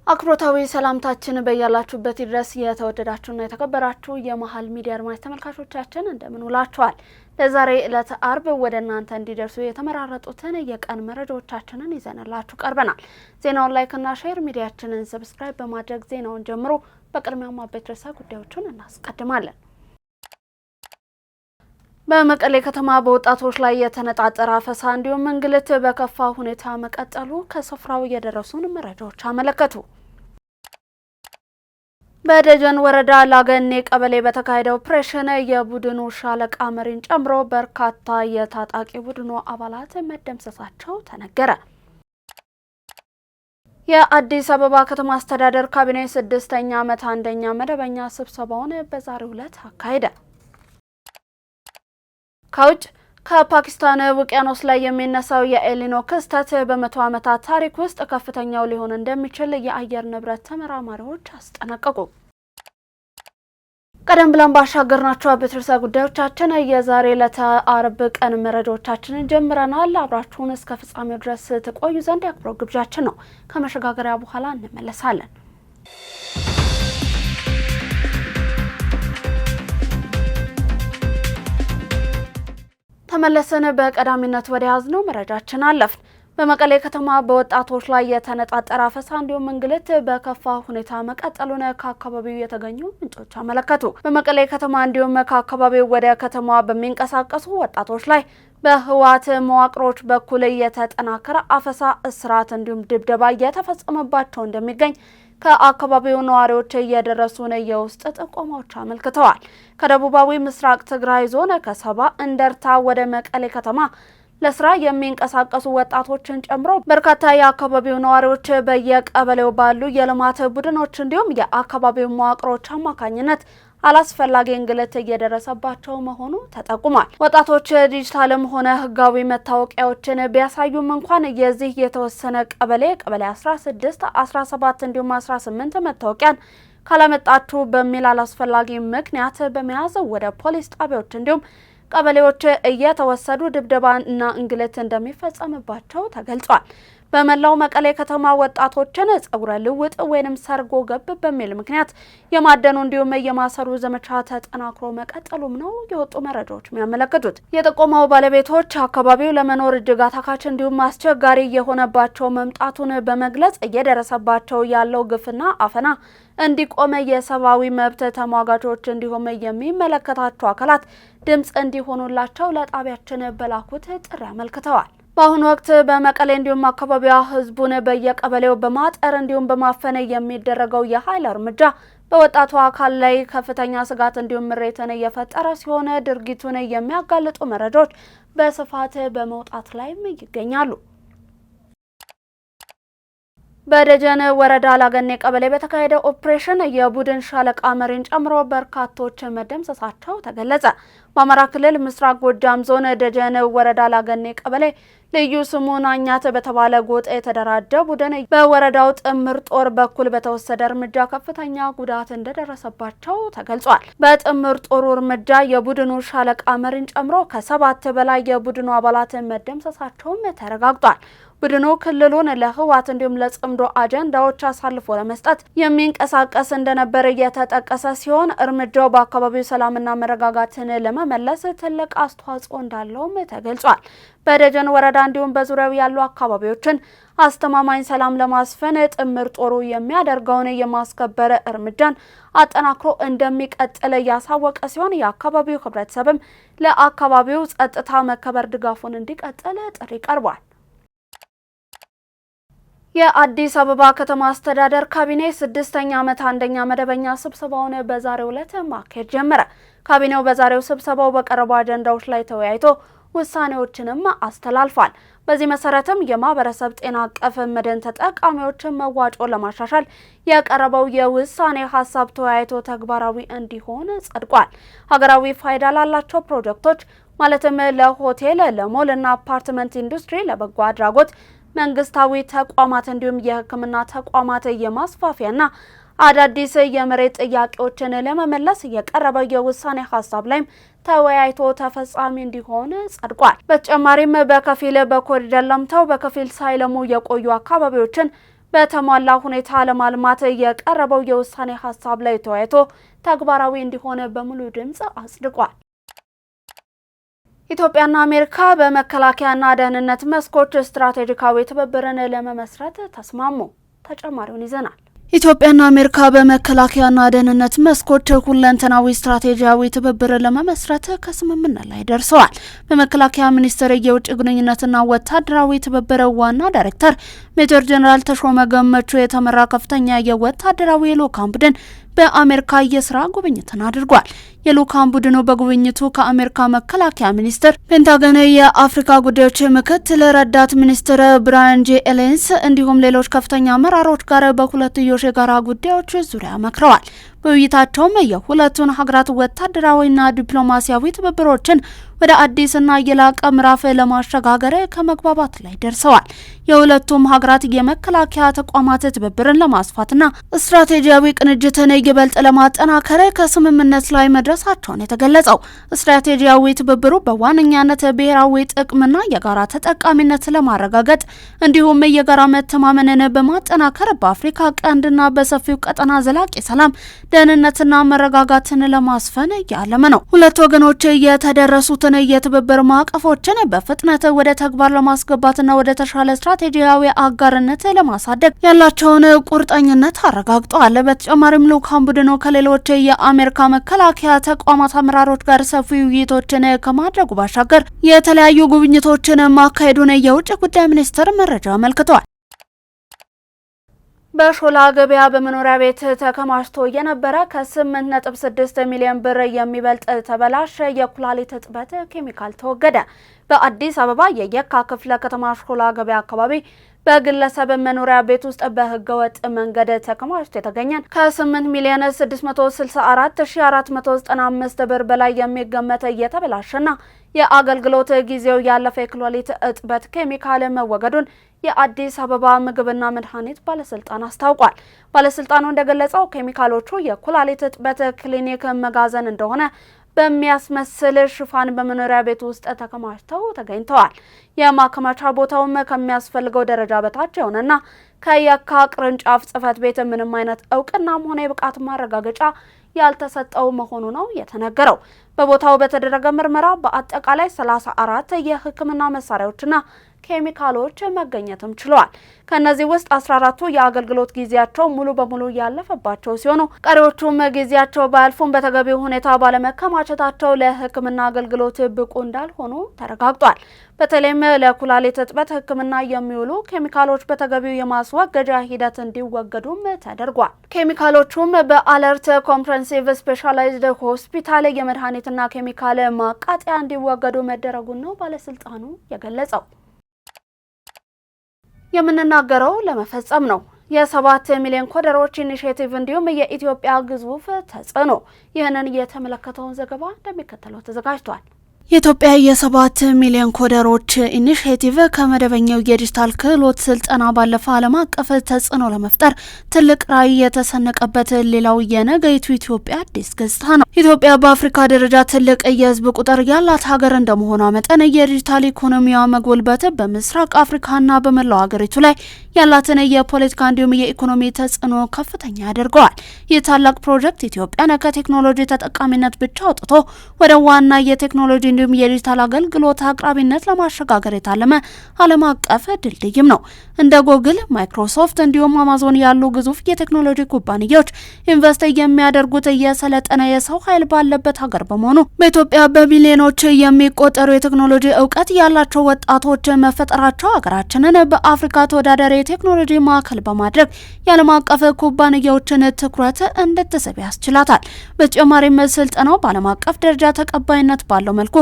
አክብሮታዊ ሰላምታችን በያላችሁበት ድረስ የተወደዳችሁና የተከበራችሁ የመሃል ሚዲያ አድማጭ ተመልካቾቻችን እንደምን ውላችኋል። ለዛሬ ዕለት አርብ ወደ እናንተ እንዲደርሱ የተመራረጡትን የቀን መረጃዎቻችንን ይዘንላችሁ ቀርበናል። ዜናውን ላይክና ሼር፣ ሚዲያችንን ሰብስክራይብ በማድረግ ዜናውን ጀምሮ በቅድሚያው አበይት ርዕሰ ጉዳዮችን እናስቀድማለን። በመቀሌ ከተማ በወጣቶች ላይ የተነጣጠረ አፈሳ እንዲሁም እንግልት በከፋ ሁኔታ መቀጠሉ ከስፍራው የደረሱን መረጃዎች አመለከቱ። በደጀን ወረዳ ላገኔ ቀበሌ በተካሄደው ኦፕሬሽን የቡድኑ ሻለቃ መሪን ጨምሮ በርካታ የታጣቂ ቡድኑ አባላት መደምሰሳቸው ተነገረ። የአዲስ አበባ ከተማ አስተዳደር ካቢኔ 6ኛ ዓመት አንደኛ መደበኛ ስብሰባውን በዛሬው ዕለት አካሄደ። ከውጭ ከፓኪስታን ውቅያኖስ ላይ የሚነሳው የኤልኒኖ ክስተት በመቶ ዓመታት ታሪክ ውስጥ ከፍተኛው ሊሆን እንደሚችል የአየር ንብረት ተመራማሪዎች አስጠነቀቁ። ቀደም ብለን ባሻገርናቸው አበይት ርዕሰ ጉዳዮቻችን የዛሬ ዕለት አርብ ቀን መረጃዎቻችንን ጀምረናል። አብራችሁን እስከ ፍጻሜው ድረስ ተቆዩ ዘንድ የአክብሮት ግብዣችን ነው። ከመሸጋገሪያ በኋላ እንመለሳለን። ተመለስን። በቀዳሚነት ወደ ያዝነው መረጃችን አለፍን። በመቀሌ ከተማ በወጣቶች ላይ የተነጣጠረ አፈሳ እንዲሁም እንግልት በከፋ ሁኔታ መቀጠሉን ከአካባቢው የተገኙ ምንጮች አመለከቱ። በመቀሌ ከተማ እንዲሁም ከአካባቢው ወደ ከተማዋ በሚንቀሳቀሱ ወጣቶች ላይ በህወሓት መዋቅሮች በኩል የተጠናከረ አፈሳ፣ እስራት እንዲሁም ድብደባ እየተፈጸመባቸው እንደሚገኝ ከአካባቢው ነዋሪዎች የደረሱን የውስጥ ጥቆማዎች አመልክተዋል። ከደቡባዊ ምስራቅ ትግራይ ዞን ከሰባ እንደርታ ወደ መቀሌ ከተማ ለስራ የሚንቀሳቀሱ ወጣቶችን ጨምሮ በርካታ የአካባቢው ነዋሪዎች በየቀበሌው ባሉ የልማት ቡድኖች እንዲሁም የአካባቢው መዋቅሮች አማካኝነት አላስፈላጊ እንግልት እየደረሰባቸው መሆኑ ተጠቁሟል። ወጣቶች ዲጂታልም ሆነ ህጋዊ መታወቂያዎችን ቢያሳዩም እንኳን የዚህ የተወሰነ ቀበሌ 16፣ 17 እንዲሁም 18 መታወቂያን ካላመጣችሁ በሚል አላስፈላጊ ምክንያት በመያዝ ወደ ፖሊስ ጣቢያዎች እንዲሁም ቀበሌዎች እየተወሰዱ ድብደባና እንግልት እንደሚፈጸምባቸው ተገልጿል። በመላው መቀሌ ከተማ ወጣቶችን ጸጉረ ልውጥ ወይንም ሰርጎ ገብ በሚል ምክንያት የማደኑ እንዲሁም የማሰሩ ዘመቻ ተጠናክሮ መቀጠሉም ነው የወጡ መረጃዎች የሚያመለክቱት። የጥቆማው ባለቤቶች አካባቢው ለመኖር እጅግ አታካች እንዲሁም አስቸጋሪ የሆነባቸው መምጣቱን በመግለጽ እየደረሰባቸው ያለው ግፍና አፈና እንዲቆም የሰብአዊ መብት ተሟጋቾች እንዲሁም የሚመለከታቸው አካላት ድምጽ እንዲሆኑላቸው ለጣቢያችን በላኩት ጥሪ አመልክተዋል። በአሁኑ ወቅት በመቀሌ እንዲሁም አካባቢዋ ህዝቡን በየቀበሌው በማጠር እንዲሁም በማፈን የሚደረገው የኃይል እርምጃ በወጣቱ አካል ላይ ከፍተኛ ስጋት እንዲሁም ምሬትን እየፈጠረ ሲሆን ድርጊቱን የሚያጋልጡ መረጃዎች በስፋት በመውጣት ላይም ይገኛሉ። በደጀን ወረዳ ላገኔ ቀበሌ በተካሄደው ኦፕሬሽን የቡድን ሻለቃ መሪን ጨምሮ በርካቶች መደምሰሳቸው ተገለጸ። በአማራ ክልል ምስራቅ ጎጃም ዞን ደጀን ወረዳ ላገኔ ቀበሌ ልዩ ስሙ ናኛት በተባለ ጎጥ የተደራጀ ቡድን በወረዳው ጥምር ጦር በኩል በተወሰደ እርምጃ ከፍተኛ ጉዳት እንደደረሰባቸው ተገልጿል። በጥምር ጦሩ እርምጃ የቡድኑ ሻለቃ መሪን ጨምሮ ከ7 በላይ የቡድኑ አባላት መደምሰሳቸውም ተረጋግጧል። ቡድኑ ክልሉን ለህወሓት እንዲሁም ለጽምዶ አጀንዳዎች አሳልፎ ለመስጠት የሚንቀሳቀስ እንደነበር እየተጠቀሰ ሲሆን እርምጃው በአካባቢው ሰላምና መረጋጋትን ለመመለስ ትልቅ አስተዋጽኦ እንዳለውም ተገልጿል። በደጀን ወረዳ እንዲሁም በዙሪያው ያሉ አካባቢዎችን አስተማማኝ ሰላም ለማስፈን ጥምር ጦሩ የሚያደርገውን የማስከበር እርምጃን አጠናክሮ እንደሚቀጥል ያሳወቀ ሲሆን የአካባቢው ህብረተሰብም ለአካባቢው ጸጥታ መከበር ድጋፉን እንዲቀጥል ጥሪ ቀርቧል። የአዲስ አበባ ከተማ አስተዳደር ካቢኔ 6ኛ ዓመት አንደኛ መደበኛ ስብሰባውን በዛሬው ዕለት ማካሄድ ጀመረ። ካቢኔው በዛሬው ስብሰባው በቀረቡ አጀንዳዎች ላይ ተወያይቶ ውሳኔዎችንም አስተላልፏል። በዚህ መሰረትም የማህበረሰብ ጤና አቀፍ መድን ተጠቃሚዎችን መዋጮ ለማሻሻል የቀረበው የውሳኔ ሀሳብ ተወያይቶ ተግባራዊ እንዲሆን ጸድቋል። ሀገራዊ ፋይዳ ላላቸው ፕሮጀክቶች ማለትም ለሆቴል፣ ለሞልና አፓርትመንት ኢንዱስትሪ፣ ለበጎ አድራጎት መንግስታዊ ተቋማት እንዲሁም የሕክምና ተቋማት የማስፋፊያና አዳዲስ የመሬት ጥያቄዎችን ለመመለስ የቀረበው የውሳኔ ሀሳብ ላይም ተወያይቶ ተፈጻሚ እንዲሆን ጸድቋል። በተጨማሪም በከፊል በኮሪደር ለምተው በከፊል ሳይለሙ የቆዩ አካባቢዎችን በተሟላ ሁኔታ ለማልማት የቀረበው የውሳኔ ሀሳብ ላይ ተወያይቶ ተግባራዊ እንዲሆን በሙሉ ድምጽ አጽድቋል። ኢትዮጵያና አሜሪካ በመከላከያና ደህንነት መስኮች ስትራቴጂካዊ ትብብርን ለመመስረት ተስማሙ። ተጨማሪውን ይዘናል። ኢትዮጵያና አሜሪካ በመከላከያና ደህንነት መስኮች ሁለንተናዊ ስትራቴጂያዊ ትብብርን ለመመስረት ከስምምነት ላይ ደርሰዋል። በመከላከያ ሚኒስቴር የውጭ ግንኙነትና ወታደራዊ ትብብር ዋና ዳይሬክተር ሜጀር ጀነራል ተሾመ ገመቹ የተመራ ከፍተኛ የወታደራዊ ልዑካን ቡድን በአሜሪካ የስራ ጉብኝትን አድርጓል። የልዑካን ቡድኑ በጉብኝቱ ከአሜሪካ መከላከያ ሚኒስቴር፣ ፔንታገን የአፍሪካ ጉዳዮች ምክትል ረዳት ሚኒስትር ብራያን ጄ ኤሌንስ እንዲሁም ሌሎች ከፍተኛ አመራሮች ጋር በሁለትዮሽ የጋራ ጉዳዮች ዙሪያ መክረዋል። በውይይታቸውም የሁለቱን ሀገራት ወታደራዊና ዲፕሎማሲያዊ ትብብሮችን ወደ አዲስና የላቀ ምዕራፍ ለማሸጋገር ከመግባባት ላይ ደርሰዋል። የሁለቱም ሀገራት የመከላከያ ተቋማት ትብብርን ለማስፋትና ስትራቴጂያዊ ቅንጅትን ይበልጥ ለማጠናከር ከስምምነት ላይ መድረሳቸውን የተገለጸው ስትራቴጂያዊ ትብብሩ በዋነኛነት ብሔራዊ ጥቅምና የጋራ ተጠቃሚነት ለማረጋገጥ እንዲሁም የጋራ መተማመንን በማጠናከር በአፍሪካ ቀንድና በሰፊው ቀጠና ዘላቂ ሰላም፣ ደህንነትና መረጋጋትን ለማስፈን ያለመ ነው። ሁለት ወገኖች የተደረሱትን የትብብር ማዕቀፎችን በፍጥነት ወደ ተግባር ለማስገባትና ወደ ተሻለ ስትራቴጂያዊ አጋርነት ለማሳደግ ያላቸውን ቁርጠኝነት አረጋግጠዋል። በተጨማሪም ልዑካን ቡድኑ ከሌሎች የአሜሪካ መከላከያ ተቋማት አመራሮች ጋር ሰፊ ውይይቶችን ከማድረጉ ባሻገር የተለያዩ ጉብኝቶችን ማካሄዱን የውጭ ጉዳይ ሚኒስቴር መረጃ አመልክቷል። በሾላ ገበያ በመኖሪያ ቤት ተከማችቶ የነበረ ከ8.6 ሚሊዮን ብር የሚበልጥ ተበላሸ የኩላሊት እጥበት ኬሚካል ተወገደ። በአዲስ አበባ የየካ ክፍለ ከተማ ሾላ ገበያ አካባቢ በግለሰብ መኖሪያ ቤት ውስጥ በህገወጥ መንገድ ተከማችቶ የተገኘን ከ8 ሚሊዮን 664,495 ብር በላይ የሚገመት የተበላሸና የአገልግሎት ጊዜው ያለፈ የኩላሊት እጥበት ኬሚካል መወገዱን የአዲስ አበባ ምግብና መድኃኒት ባለስልጣን አስታውቋል። ባለስልጣኑ እንደገለጸው ኬሚካሎቹ የኩላሊት እጥበት ክሊኒክ መጋዘን እንደሆነ በሚያስመስል ሽፋን በመኖሪያ ቤት ውስጥ ተከማችተው ተገኝተዋል። የማከማቻ ቦታውም ከሚያስፈልገው ደረጃ በታች የሆነና ከየካ ቅርንጫፍ ጽህፈት ቤት ምንም አይነት እውቅናም ሆነ የብቃት ማረጋገጫ ያልተሰጠው መሆኑ ነው የተነገረው። በቦታው በተደረገ ምርመራ በአጠቃላይ 34 የሕክምና መሳሪያዎችና ኬሚካሎች መገኘትም ችለዋል። ከነዚህ ውስጥ 14ቱ የአገልግሎት ጊዜያቸው ሙሉ በሙሉ ያለፈባቸው ሲሆኑ ቀሪዎቹም ጊዜያቸው ባያልፉም በተገቢው ሁኔታ ባለመከማቸታቸው ለሕክምና አገልግሎት ብቁ እንዳልሆኑ ተረጋግጧል። በተለይም ለኩላሊት እጥበት ሕክምና የሚውሉ ኬሚካሎች በተገቢው የማስወገጃ ሂደት እንዲወገዱም ተደርጓል። ኬሚካሎቹም በአለርት ኮምፕሬሄንሲቭ ስፔሻላይዝድ ሆስፒታል የመድኃኒትና ኬሚካል ማቃጠያ እንዲወገዱ መደረጉን ነው ባለስልጣኑ የገለጸው። የምንናገረው ለመፈጸም ነው። የ7 ሚሊዮን ኮደሮች ኢኒሼቲቭ እንዲሁም የኢትዮጵያ ግዙፍ ተጽዕኖ፣ ይህንን የተመለከተውን ዘገባ እንደሚከተለው ተዘጋጅቷል። የኢትዮጵያ የ7 ሚሊዮን ኮደሮች ኢኒሼቲቭ ከመደበኛው የዲጂታል ክህሎት ስልጠና ባለፈ ዓለም አቀፍ ተጽዕኖ ለመፍጠር ትልቅ ራዕይ የተሰነቀበት ሌላው የነገይቱ ኢትዮጵያ አዲስ ገጽታ ነው። ኢትዮጵያ በአፍሪካ ደረጃ ትልቅ የህዝብ ቁጥር ያላት ሀገር እንደመሆኗ መጠን የዲጂታል ኢኮኖሚዋ መጎልበት በምስራቅ አፍሪካና በመላው ሀገሪቱ ላይ ያላትን የፖለቲካ እንዲሁም የኢኮኖሚ ተጽዕኖ ከፍተኛ ያደርገዋል። ይህ ታላቅ ፕሮጀክት ኢትዮጵያን ከቴክኖሎጂ ተጠቃሚነት ብቻ አውጥቶ ወደ ዋና የቴክኖሎጂ እንዲሁም የዲጂታል አገልግሎት አቅራቢነት ለማሸጋገር የታለመ ዓለም አቀፍ ድልድይም ነው። እንደ ጎግል፣ ማይክሮሶፍት እንዲሁም አማዞን ያሉ ግዙፍ የቴክኖሎጂ ኩባንያዎች ኢንቨስት የሚያደርጉት የሰለጠነ የሰው ኃይል ባለበት ሀገር በመሆኑ በኢትዮጵያ በሚሊዮኖች የሚቆጠሩ የቴክኖሎጂ እውቀት ያላቸው ወጣቶች መፈጠራቸው ሀገራችንን በአፍሪካ ተወዳዳሪ የቴክኖሎጂ ማዕከል በማድረግ የዓለም አቀፍ ኩባንያዎችን ትኩረት እንድትስብ ያስችላታል። በተጨማሪም ስልጠናው በዓለም አቀፍ ደረጃ ተቀባይነት ባለው መልኩ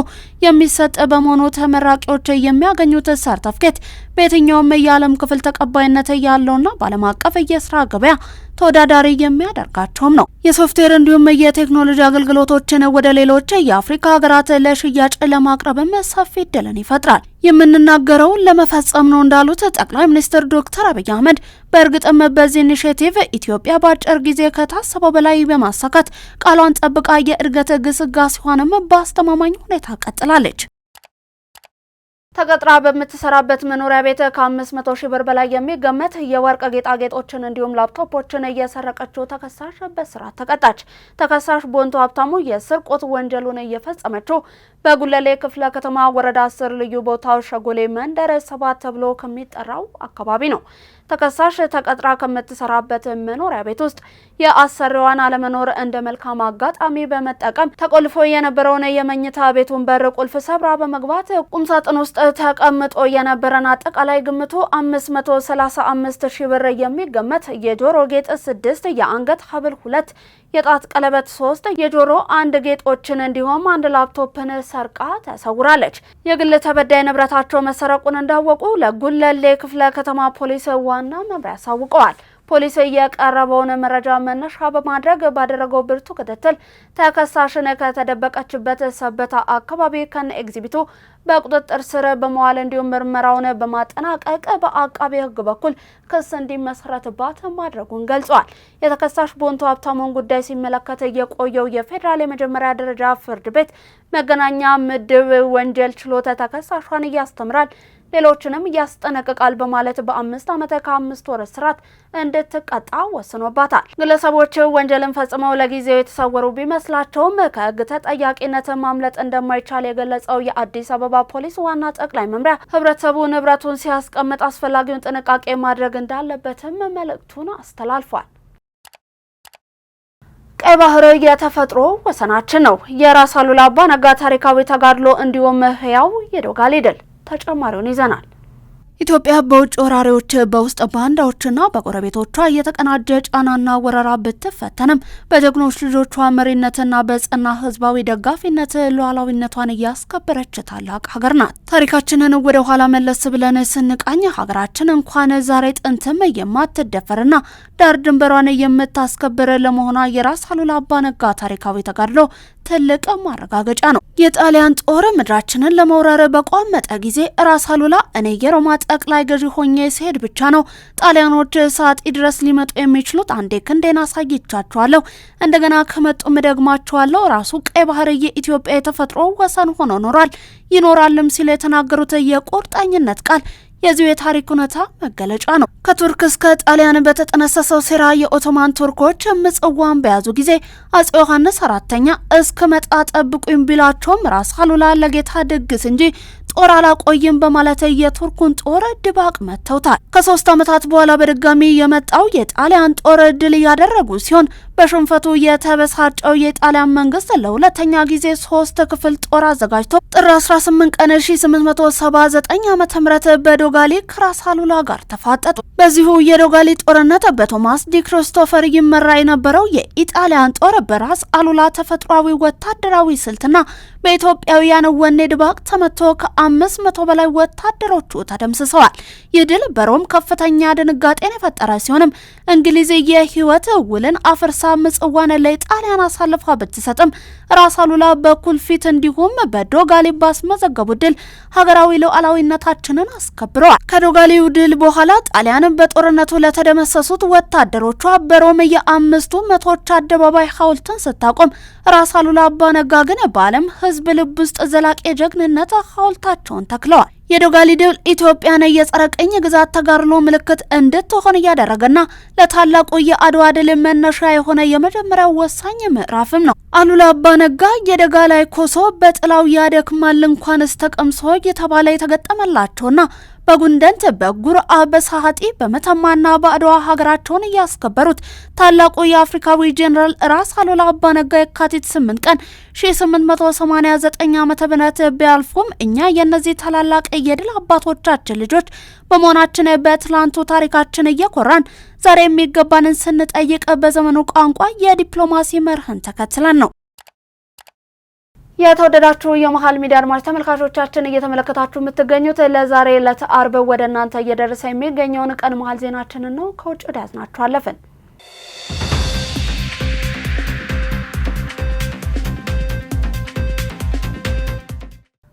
የሚሰጥ በመሆኑ ተመራቂዎች የሚያገኙት ሰርተፍኬት በየትኛውም የዓለም ክፍል ተቀባይነት ያለውና በዓለም አቀፍ የስራ ገበያ ተወዳዳሪ የሚያደርጋቸውም ነው። የሶፍትዌር እንዲሁም የቴክኖሎጂ አገልግሎቶችን ወደ ሌሎች የአፍሪካ ሀገራት ለሽያጭ ለማቅረብም ሰፊ እድልን ይፈጥራል። የምንናገረው ለመፈጸም ነው እንዳሉት ጠቅላይ ሚኒስትር ዶክተር አብይ አህመድ በእርግጥም በዚህ ኢኒሼቲቭ ኢትዮጵያ በአጭር ጊዜ ከታሰበው በላይ በማሳካት ቃሏን ጠብቃ የእድገት ግስጋሴዋንም በአስተማማኝ ሁኔታ ቀጥላለች። ተቀጥራ በምትሰራበት መኖሪያ ቤት ከ500 ሺህ ብር በላይ የሚገመት የወርቅ ጌጣጌጦችን እንዲሁም ላፕቶፖችን እየሰረቀችው ተከሳሽ በእስራት ተቀጣች። ተከሳሽ ቦንቱ ሀብታሙ የስርቆት ወንጀሉን እየፈጸመችው በጉለሌ ክፍለ ከተማ ወረዳ 10 ልዩ ቦታው ሸጎሌ መንደር 7 ተብሎ ከሚጠራው አካባቢ ነው። ተከሳሽ ተቀጥራ ከምትሰራበት መኖሪያ ቤት ውስጥ የአሰሪዋን አለመኖር እንደ መልካም አጋጣሚ በመጠቀም ተቆልፎ የነበረውን የመኝታ ቤቱን በር ቁልፍ ሰብራ በመግባት ቁምሳጥን ውስጥ ተቀምጦ የነበረን አጠቃላይ ግምቱ 535 ሺህ ብር የሚገመት የጆሮ ጌጥ 6፣ የአንገት ሐብል 2፣ የጣት ቀለበት 3፣ የጆሮ 1 ጌጦችን እንዲሁም 1 ላፕቶፕን ሰርቃ ተሰውራለች። የግል ተበዳይ ንብረታቸው መሰረቁን እንዳወቁ ለጉለሌ ክፍለ ከተማ ፖሊስ ዋና መምሪያ አሳውቀዋል። ፖሊስ የቀረበውን መረጃ መነሻ በማድረግ ባደረገው ብርቱ ክትትል ተከሳሽን ከተደበቀችበት ሰበታ አካባቢ ከነ ኤግዚቢቱ በቁጥጥር ስር በመዋል እንዲሁም ምርመራውን በማጠናቀቅ በአቃቤ ሕግ በኩል ክስ እንዲመሰረትባት ማድረጉን ገልጿል። የተከሳሽ ቦንቱ ሀብታሙን ጉዳይ ሲመለከት የቆየው የፌዴራል የመጀመሪያ ደረጃ ፍርድ ቤት መገናኛ ምድብ ወንጀል ችሎት ተከሳሿን ያስተምራል፣ ሌሎችንም ያስጠነቅቃል በማለት በ5 ዓመት ከ5 ወር እስራት እንድትቀጣ ወስኖባታል። ግለሰቦች ወንጀልን ፈጽመው ለጊዜው የተሰወሩ ቢመስላቸውም ከሕግ ተጠያቂነት ማምለጥ እንደማይቻል የገለጸው የአዲስ አበባ ፖሊስ ዋና ጠቅላይ መምሪያ ሕብረተሰቡ ንብረቱን ሲያስቀምጥ አስፈላጊውን ጥንቃቄ ማድረግ እንዳለበትም መልእክቱን አስተላልፏል። ቀይ ባህር የተፈጥሮ ወሰናችን ነው። የራስ አሉላ አባ ነጋ ታሪካዊ ተጋድሎ እንዲሁም ህያው የዶጋሊ ድል ተጨማሪውን ይዘናል። ኢትዮጵያ በውጭ ወራሪዎች በውስጥ ባንዳዎችና በጎረቤቶቿ የተቀናጀ ጫናና ወረራ ብትፈተንም በጀግኖች ልጆቿ መሪነትና በጽና ህዝባዊ ደጋፊነት ሉዓላዊነቷን እያስከበረች ታላቅ ሀገር ናት። ታሪካችንን ወደ ኋላ መለስ ብለን ስንቃኝ ሀገራችን እንኳን ዛሬ ጥንትም የማትደፈርና ዳር ድንበሯን የምታስከብር ለመሆኗ የራስ አሉላ አባ ነጋ ታሪካዊ ተጋድሎ ትልቅ ማረጋገጫ ነው። የጣሊያን ጦር ምድራችንን ለመውረር በቋመጠ ጊዜ ራስ አሉላ እኔ የሮማ ጠቅላይ ገዢ ሆኜ ሲሄድ ብቻ ነው ጣሊያኖች ሳጢ ድረስ ሊመጡ የሚችሉት፣ አንዴ ክንዴን አሳይቻቸዋለሁ፣ እንደገና ከመጡም ደግማቸዋለሁ። ራሱ ቀይ ባህር የኢትዮጵያ የተፈጥሮ ወሰን ሆኖ ኖሯል ይኖራልም ሲል የተናገሩት የቁርጠኝነት ቃል የዚሁ የታሪክ እውነታ መገለጫ ነው። ከቱርክ እስከ ጣሊያን በተጠነሰሰው ሴራ የኦቶማን ቱርኮች ምጽዋን በያዙ ጊዜ አጼ ዮሐንስ 4ኛ እስከ መጣ ጠብቁኝ ቢላቸውም ራስ አሉላ ለጌታ ድግስ እንጂ ጦር አላቆይም በማለት የቱርኩን ጦር ድባቅ መተውታል። ከ3 ዓመታት በኋላ በድጋሚ የመጣው የጣሊያን ጦር ድል ያደረጉ ሲሆን በሽንፈቱ የተበሳጨው የጣሊያን መንግስት ለሁለተኛ ጊዜ 3 ክፍል ጦር አዘጋጅቶ ጥር 18 ቀን 1879 ዓ.ም በዶጋሊ ከራስ አሉላ ጋር ተፋጠጡ። በዚሁ የዶጋሊ ጦርነት በቶማስ ዲ ክሪስቶፈር ይመራ የነበረው የኢጣሊያን ጦር በራስ አሉላ ተፈጥሯዊ ወታደራዊ ስልትና በኢትዮጵያውያን ወኔ ድባቅ ተመቶ ከ500 በላይ ወታደሮቹ ተደምስሰዋል። ይህ ድል በሮም ከፍተኛ ድንጋጤን የፈጠረ ሲሆንም እንግሊዝ የህይወት ውልን አፍርሳ ምጽዋን ለጣሊያን አሳልፋ ብትሰጥም ራስ አሉላ በኩል ፊት እንዲሁም በዶጋሊ ባስመዘገቡ ድል ሀገራዊ ሉዓላዊነታችንን አስከብረዋል። ከዶጋሊው ድል በኋላ ጣሊያን በጦርነቱ ለተደመሰሱት ወታደሮቿ በሮም የ5 መቶዎች አደባባይ ሐውልትን ስታቆም ራስ አሉላ አባ ነጋ ግን በዓለም ህዝብ ልብ ውስጥ ዘላቂ ጀግንነት ሐውልታቸውን ተክለዋል። የዶጋሊ ድል ኢትዮጵያን የጸረ ቅኝ ግዛት ተጋድሎ ምልክት እንድትሆን እያደረገና ለታላቁ የአድዋ ድል መነሻ የሆነ የመጀመሪያው ወሳኝ ምዕራፍም ነው። አሉላ አባ ነጋ የደጋ ላይ ኮሶ በጥላው ያደክማል እንኳንስ ተቀምሶ የተባለ የተገጠመላቸውና በጉንደንት በጉርአ በሳሃጢ በመተማና በአድዋ ሀገራቸውን እያስከበሩት ታላቁ የአፍሪካዊ ጄኔራል ራስ አሉላ አባ ነጋ የካቲት 8 ቀን 1889 ዓ.ም ቢያልፉም እኛ የነዚህ ታላላቅ የድል አባቶቻችን ልጆች በመሆናችን በትላንቱ ታሪካችን እየኮራን ዛሬ የሚገባንን ስንጠይቅ በዘመኑ ቋንቋ የዲፕሎማሲ መርህን ተከትለን ነው። የተወደዳችሁ የመሃል ሚዲያ አድማጭ ተመልካቾቻችን እየተመለከታችሁ የምትገኙት ለዛሬ ለአርብ ወደ እናንተ እየደረሰ የሚገኘውን ቀን መሃል ዜናችንን ነው። ከውጭ ወደ ያዝናችሁ አለፍን።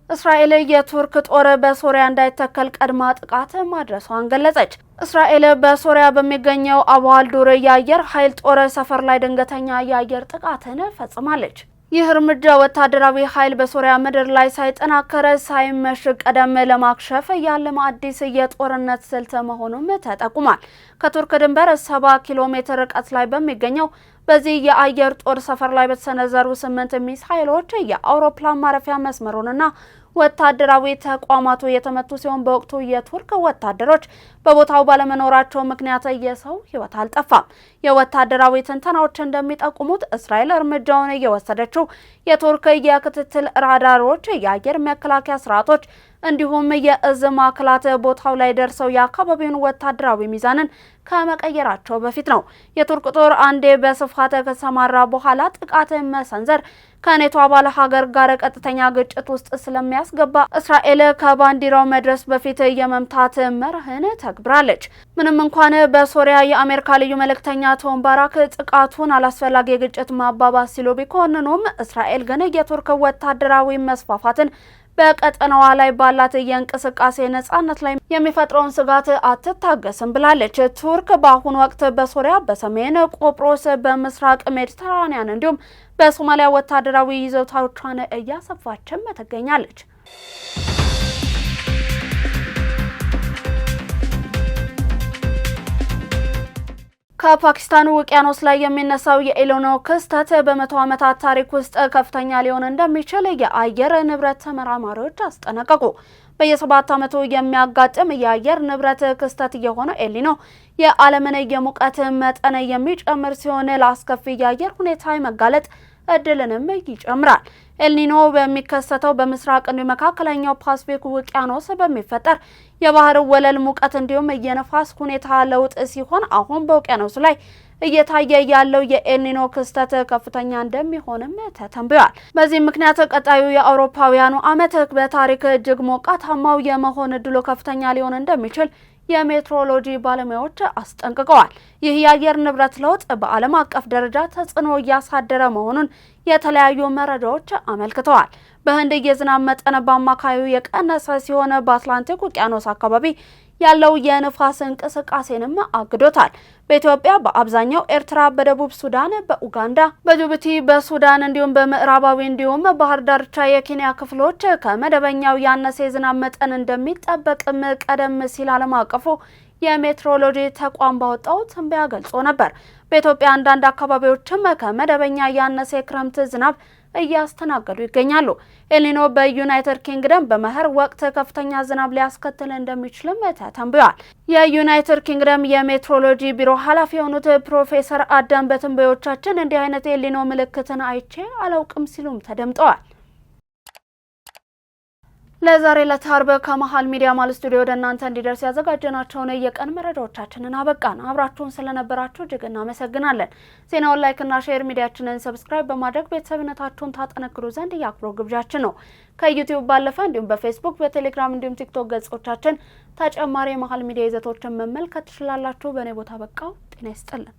እስራኤል የቱርክ ጦር በሶሪያ እንዳይተከል ቀድማ ጥቃት ማድረሷን ገለጸች። እስራኤል በሶሪያ በሚገኘው አቡ አልዱር የአየር ኃይል ጦር ሰፈር ላይ ድንገተኛ የአየር ጥቃትን ፈጽማለች። ይህ እርምጃ ወታደራዊ ኃይል በሶሪያ ምድር ላይ ሳይጠናከር ሳይመሽ ቀደም ለማክሸፍ ያለመ አዲስ የጦርነት ስልት መሆኑም ተጠቁሟል። ከቱርክ ድንበር 70 ኪሎ ሜትር ርቀት ላይ በሚገኘው በዚህ የአየር ጦር ሰፈር ላይ በተሰነዘሩ 8 ሚሳኤሎች የአውሮፕላን ማረፊያ መስመሩንና ወታደራዊ ተቋማቱ የተመቱ ሲሆን በወቅቱ የቱርክ ወታደሮች በቦታው ባለመኖራቸው ምክንያት የሰው ሕይወት አልጠፋም። የወታደራዊ ትንተናዎች እንደሚጠቁሙት እስራኤል እርምጃውን እየወሰደችው የቱርክ የክትትል ራዳሮች፣ የአየር መከላከያ ስርዓቶች እንዲሁም የእዝ ማዕከላት ቦታው ላይ ደርሰው የአካባቢውን ወታደራዊ ሚዛንን ከመቀየራቸው በፊት ነው። የቱርክ ጦር አንዴ በስፋት ከተሰማራ በኋላ ጥቃት መሰንዘር ከኔቶ አባል ሀገር ጋር ቀጥተኛ ግጭት ውስጥ ስለሚያስገባ እስራኤል ከባንዲራው መድረስ በፊት የመምታት መርህን ተግብራለች። ምንም እንኳን በሶሪያ የአሜሪካ ልዩ መልእክተኛ ቶም ባራክ ጥቃቱን አላስፈላጊ ግጭት ማባባስ ሲሉ ቢኮንኑም እስራኤል ግን የቱርክ ወታደራዊ መስፋፋትን በቀጠናዋ ላይ ባላት የእንቅስቃሴ ነጻነት ላይ የሚፈጥረውን ስጋት አትታገስም ብላለች። ቱርክ በአሁኑ ወቅት በሶሪያ፣ በሰሜን ቆጵሮስ፣ በምስራቅ ሜዲተራኒያን እንዲሁም በሶማሊያ ወታደራዊ ይዞታዎቿን እያሰፋችም ትገኛለች። ከፓኪስታኑ ውቅያኖስ ላይ የሚነሳው የኤልኒኖ ክስተት በመቶ ዓመታት ታሪክ ውስጥ ከፍተኛ ሊሆን እንደሚችል የአየር ንብረት ተመራማሪዎች አስጠነቀቁ። በየ7 ዓመቱ የሚያጋጥም የአየር ንብረት ክስተት የሆነው ኤልኒኖ የዓለምን የሙቀት መጠን የሚጨምር ሲሆን ለአስከፊ የአየር ሁኔታ መጋለጥ እድልንም ይጨምራል። ኤልኒኖ በሚከሰተው በምስራቅ እንዲሁም መካከለኛው ፓሲፊክ ውቅያኖስ በሚፈጠር የባህር ወለል ሙቀት እንዲሁም የነፋስ ሁኔታ ለውጥ ሲሆን አሁን በውቅያኖሱ ላይ እየታየ ያለው የኤልኒኖ ክስተት ከፍተኛ እንደሚሆንም ተተንብዮአል። በዚህ ምክንያት ቀጣዩ የአውሮፓውያኑ ዓመት በታሪክ እጅግ ሞቃታማው የመሆን እድሉ ከፍተኛ ሊሆን እንደሚችል የሜትሮሎጂ ባለሙያዎች አስጠንቅቀዋል። ይህ የአየር ንብረት ለውጥ በዓለም አቀፍ ደረጃ ተጽዕኖ እያሳደረ መሆኑን የተለያዩ መረጃዎች አመልክተዋል። በህንድ የዝናብ መጠን በአማካዩ የቀነሰ ሲሆን በአትላንቲክ ውቅያኖስ አካባቢ ያለው የንፋስ እንቅስቃሴንም አግዶታል። በኢትዮጵያ፣ በአብዛኛው ኤርትራ፣ በደቡብ ሱዳን፣ በኡጋንዳ፣ በጅቡቲ፣ በሱዳን እንዲሁም በምዕራባዊ እንዲሁም ባህር ዳርቻ የኬንያ ክፍሎች ከመደበኛው ያነሰ የዝናብ መጠን እንደሚጠበቅም ቀደም ሲል ዓለም አቀፉ የሜትሮሎጂ ተቋም ባወጣው ትንበያ ገልጾ ነበር። በኢትዮጵያ አንዳንድ አካባቢዎችም ከመደበኛ ያነሰ የክረምት ዝናብ እያስተናገዱ ይገኛሉ። ኤልኒኖ በዩናይትድ ኪንግደም በመኸር ወቅት ከፍተኛ ዝናብ ሊያስከትል እንደሚችልም ተተንብዮአል። የዩናይትድ ኪንግደም የሜትሮሎጂ ቢሮ ኃላፊ የሆኑት ፕሮፌሰር አዳም በትንበዮቻችን እንዲህ አይነት ኤልኒኖ ምልክትን አይቼ አላውቅም ሲሉም ተደምጠዋል። ለዛሬ ለታርበ ከመሃል ሚዲያ ማል ስቱዲዮ ወደ እናንተ እንዲደርስ ያዘጋጀናቸውን የቀን መረጃዎቻችንን አበቃን። አብራችሁን ስለነበራችሁ እጅግ እናመሰግናለን። ዜናውን ላይክና ሼር፣ ሚዲያችንን ሰብስክራይብ በማድረግ ቤተሰብነታችሁን ታጠነክሩ ዘንድ የአክብሮት ግብዣችን ነው። ከዩቲዩብ ባለፈ እንዲሁም በፌስቡክ፣ በቴሌግራም እንዲሁም ቲክቶክ ገጾቻችን ተጨማሪ የመሃል ሚዲያ ይዘቶችን መመልከት ትችላላችሁ። በእኔ ቦታ በቃው። ጤና ይስጥልን።